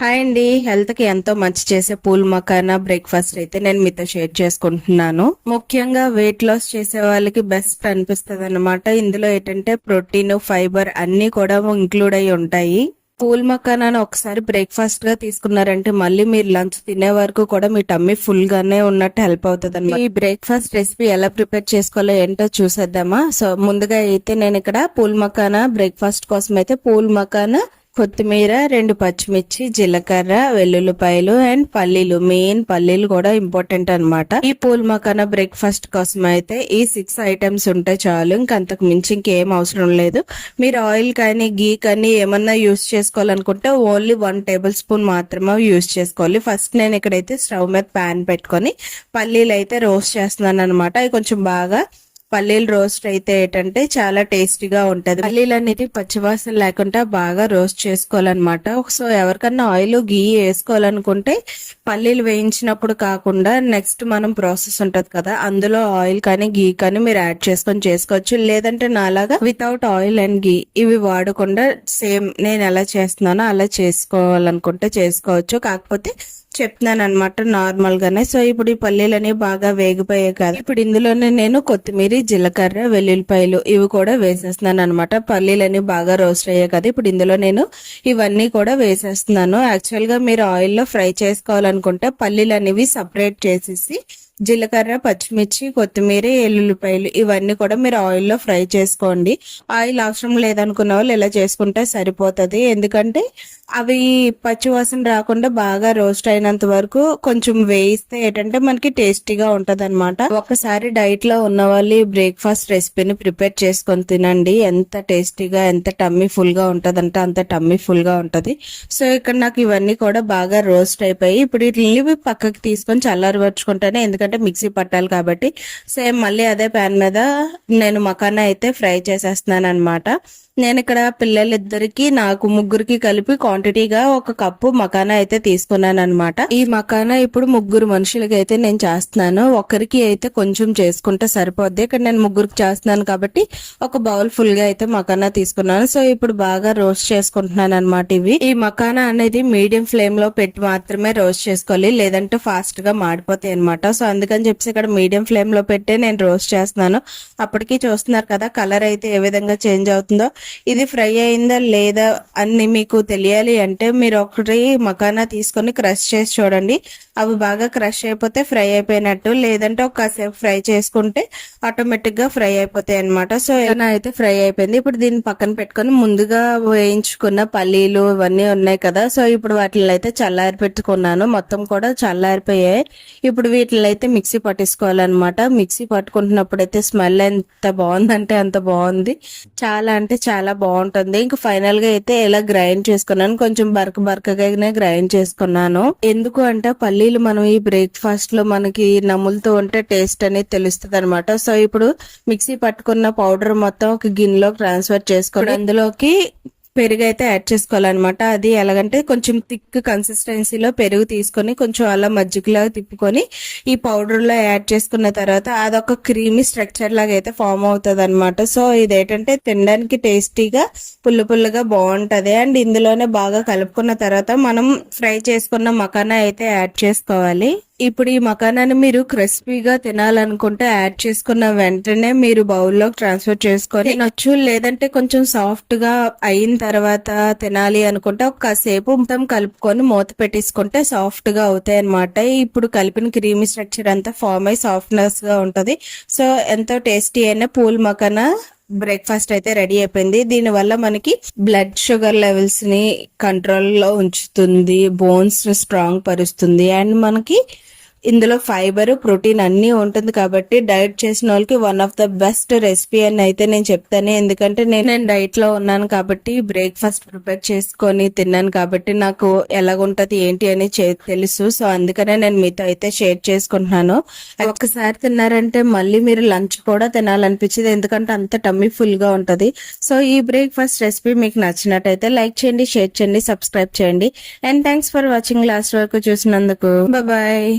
Hi అండి. Health కి ఎంతో మంచి చేసే పూల్ మకానా బ్రేక్ఫాస్ట్ అయితే నేను మీతో షేర్ చేసుకుంటున్నాను. ముఖ్యంగా వెయిట్ లాస్ చేసే వాళ్ళకి బెస్ట్ అనిపిస్తుంది అనమాట. ఇందులో ఏంటంటే ప్రోటీన్, ఫైబర్ అన్ని కూడా ఇంక్లూడ్ అయి ఉంటాయి. పూల్ మకానాను ఒకసారి బ్రేక్ఫాస్ట్ గా తీసుకున్నారంటే మళ్ళీ మీరు లంచ్ తినే వరకు కూడా మీ టమ్మీ ఫుల్ గానే ఉన్నట్టు హెల్ప్ అవుతుంది అనమాట. ఈ బ్రేక్ఫాస్ట్ రెసిపీ ఎలా ప్రిపేర్ చేసుకోవాలో ఏంటో చూసేద్దామా. సో ముందుగా అయితే నేను ఇక్కడ పూల్ మకానా బ్రేక్ఫాస్ట్ కోసం అయితే పూల్ మకానా, కొత్తిమీర, 2 పచ్చిమిర్చి, జీలకర్ర, వెల్లుల్లిపాయలు అండ్ పల్లీలు, మెయిన్ పల్లీలు కూడా ఇంపార్టెంట్ అనమాట. ఈ పూల్ మకానా బ్రేక్ఫాస్ట్ కోసం అయితే ఈ 6 ఐటమ్స్ ఉంటే చాలు, ఇంకంతకు మించి ఇంకేం అవసరం లేదు. మీరు ఆయిల్ కానీ గీ కానీ ఏమన్నా యూస్ చేసుకోవాలనుకుంటే ఓన్లీ 1 టేబుల్ స్పూన్ మాత్రమే యూస్ చేసుకోవాలి. ఫస్ట్ నేను ఇక్కడైతే స్టవ్ మీద ప్యాన్ పెట్టుకొని పల్లీలు అయితే రోస్ట్ చేస్తున్నాను అనమాట. అవి కొంచెం బాగా పల్లీలు రోస్ట్ అయితే ఏంటంటే చాలా టేస్టీగా ఉంటది. పల్లీలు అనేది పచ్చివాసన లేకుండా బాగా రోస్ట్ చేసుకోవాలన్నమాట. సో ఎవరికన్నా ఆయిల్ గీ వేసుకోవాలనుకుంటే పల్లీలు వేయించినప్పుడు కాకుండా నెక్స్ట్ మనం ప్రాసెస్ ఉంటది కదా, అందులో ఆయిల్ కానీ గీ కానీ మీరు యాడ్ చేసుకొని చేసుకోవచ్చు. లేదంటే నాలాగా వితౌట్ ఆయిల్ అండ్ గీ ఇవి వాడకుండా సేమ్ నేను ఎలా చేస్తున్నానో అలా చేసుకోవాలనుకుంటే చేసుకోవచ్చు. కాకపోతే చెప్తున్నాను అనమాట నార్మల్ గానే. సో ఇప్పుడు ఈ పల్లీలని బాగా వేగిపోయాయి కదా, ఇప్పుడు ఇందులోనే నేను కొత్తిమీర, జీలకర్ర, వెల్లుల్లిపాయలు ఇవి కూడా వేసేస్తున్నాను అనమాట. పల్లీలని బాగా రోస్ట్ అయ్యాయి కదా, ఇప్పుడు ఇందులో నేను ఇవన్నీ కూడా వేసేస్తున్నాను. యాక్చువల్ గా మీరు ఆయిల్ లో ఫ్రై చేసుకోవాలనుకుంటే పల్లీలు అనేవి సపరేట్ చేసేసి జీలకర్ర, పచ్చిమిర్చి, కొత్తిమీర, ఎల్లుల్లిపాయలు ఇవన్నీ కూడా మీరు ఆయిల్లో ఫ్రై చేసుకోండి. ఆయిల్ అవసరం లేదనుకున్న వాళ్ళు ఇలా చేసుకుంటే సరిపోతుంది. ఎందుకంటే అవి పచ్చివాసన రాకుండా బాగా రోస్ట్ అయినంత వరకు కొంచెం వేయిస్తే ఏంటంటే మనకి టేస్టీగా ఉంటది అనమాట. ఒకసారి డైట్ లో ఉన్న వాళ్ళు ఈ బ్రేక్ఫాస్ట్ రెసిపీని ప్రిపేర్ చేసుకొని తినండి. ఎంత టేస్టీగా, ఎంత టమ్మీ ఫుల్ గా ఉంటది అంటే అంత టమ్మీ ఫుల్ గా ఉంటది. సో ఇక్కడ నాకు ఇవన్నీ కూడా బాగా రోస్ట్ అయిపోయి ఇప్పుడు వీటిని పక్కకి తీసుకొని చల్లారబరుచుకుంటాను. ఎందుకంటే మిక్సీ పట్టాలి కాబట్టి. సేమ్ మళ్ళీ అదే ప్యాన్ మీద నేను మకానా అయితే ఫ్రై చేసేస్తున్నాను అనమాట. నేను ఇక్కడ పిల్లలిద్దరికి నాకు ముగ్గురికి కలిపి క్వాంటిటీగా 1 కప్పు మకానా అయితే తీసుకున్నాను అనమాట. ఈ మకానా ఇప్పుడు 3 మనుషులకి అయితే నేను చేస్తున్నాను. ఒకరికి అయితే కొంచెం చేసుకుంటే సరిపోద్ది. ఇక్కడ నేను ముగ్గురికి చేస్తున్నాను కాబట్టి ఒక బౌల్ ఫుల్ గా అయితే మకానా తీసుకున్నాను. సో ఇప్పుడు బాగా రోస్ట్ చేసుకుంటున్నాను అనమాట. ఈ మకానా అనేది మీడియం ఫ్లేమ్ లో పెట్టి మాత్రమే రోస్ట్ చేసుకోవాలి, లేదంటే ఫాస్ట్ గా మాడిపోతాయి అనమాట. సో అందుకని చెప్పి ఇక్కడ మీడియం ఫ్లేమ్ లో పెట్టే నేను రోస్ట్ చేస్తున్నాను. అప్పటికి చూస్తున్నారు కదా కలర్ అయితే ఏ విధంగా చేంజ్ అవుతుందో. ఇది ఫ్రై అయిందా లేదా అని మీకు తెలియాలి అంటే మీరు ఒకటి మకానా తీసుకొని క్రష్ చేసి చూడండి. అవి బాగా క్రష్ అయిపోతే ఫ్రై అయిపోయినట్టు, లేదంటే ఒకసేపు ఫ్రై చేసుకుంటే ఆటోమేటిక్ గా ఫ్రై అయిపోతాయి అనమాట. సో అయితే ఫ్రై అయిపోయింది. ఇప్పుడు దీన్ని పక్కన పెట్టుకొని ముందుగా వేయించుకున్న పల్లీలు ఇవన్నీ ఉన్నాయి కదా, సో ఇప్పుడు వాటిని అయితే చల్లారి పెట్టుకున్నాను. మొత్తం కూడా చల్లారిపోయాయి. ఇప్పుడు వీటిని అయితే మిక్సీ పట్టేసుకోవాలన్నమాట. మిక్సీ పట్టుకుంటున్నప్పుడు అయితే స్మెల్ ఎంత బాగుందంటే అంత బాగుంది. చాలా అంటే చాలా బాగుంటుంది. ఇంకా ఫైనల్ గా అయితే ఇలా గ్రైండ్ చేసుకున్నాను. కొంచెం బరకగానే గ్రైండ్ చేసుకున్నాను. ఎందుకు అంటే పల్లీలు మనం ఈ బ్రేక్ఫాస్ట్ లో మనకి నములుతూ ఉంటే టేస్ట్ అనేది తెలుస్తుంది అనమాట. సో ఇప్పుడు మిక్సీ పట్టుకున్న పౌడర్ మొత్తం ఒక గిన్నెలోకి ట్రాన్స్ఫర్ చేసుకొని అందులోకి పెరుగు అయితే యాడ్ చేసుకోవాలన్నమాట. అది ఎలాగంటే కొంచెం థిక్ కన్సిస్టెన్సీలో పెరుగు తీసుకొని కొంచెం అలా మజ్జిగలాగా తిప్పుకొని ఈ పౌడర్ లో యాడ్ చేసుకున్న తర్వాత అదొక క్రీమీ స్ట్రక్చర్ లాగా అయితే ఫామ్ అవుతుంది అనమాట. సో ఇదేంటంటే తినడానికి టేస్టీగా పుల్లగా బాగుంటది. అండ్ ఇందులోనే బాగా కలుపుకున్న తర్వాత మనం ఫ్రై చేసుకున్న మకానా అయితే యాడ్ చేసుకోవాలి. ఇప్పుడు ఈ మకానాన్ని మీరు క్రిస్పీగా తినాలనుకుంటే యాడ్ చేసుకున్న వెంటనే మీరు బౌల్లో ట్రాన్స్ఫర్ చేసుకొని తినొచ్చు. లేదంటే కొంచెం సాఫ్ట్ గా అయిన తర్వాత తినాలి అనుకుంటే ఒక్కసేపు మొత్తం కలుపుకొని మూత పెట్టేసుకుంటే సాఫ్ట్ గా అవుతాయి అనమాట. ఇప్పుడు కలిపిన క్రీమీ స్ట్రక్చర్ అంతా ఫామ్ అయి సాఫ్ట్నెస్ గా ఉంటది. సో ఎంతో టేస్టీ అయిన పూల్ మకానా బ్రేక్ఫాస్ట్ అయితే రెడీ అయిపోయింది. దీని వల్ల మనకి బ్లడ్ షుగర్ లెవెల్స్ ని కంట్రోల్ లో ఉంచుతుంది, బోన్స్ స్ట్రాంగ్ పరుస్తుంది, అండ్ మనకి ఇందులో ఫైబర్, ప్రోటీన్ అన్ని ఉంటుంది. కాబట్టి డైట్ చేసిన వాళ్ళకి one of the best recipe అని అయితే నేను చెప్తాను. ఎందుకంటే నేను డైట్ లో ఉన్నాను కాబట్టి బ్రేక్ఫాస్ట్ ప్రిపేర్ చేసుకొని తిన్నాను కాబట్టి నాకు ఎలాగుంటది ఏంటి అని తెలుసు. సో అందుకనే నేను మీతో అయితే షేర్ చేసుకుంటున్నాను. ఒక్కసారి తిన్నారంటే మళ్ళీ మీరు లంచ్ కూడా తినాలనిపించింది, ఎందుకంటే అంత టమ్మీ ఫుల్ గా ఉంటది. సో ఈ బ్రేక్ఫాస్ట్ రెసిపీ మీకు నచ్చినట్టయితే లైక్ చేయండి, షేర్ చేయండి, సబ్స్క్రైబ్ చేయండి. And thanks for watching. Last వరకు చూసినందుకు బాయ్.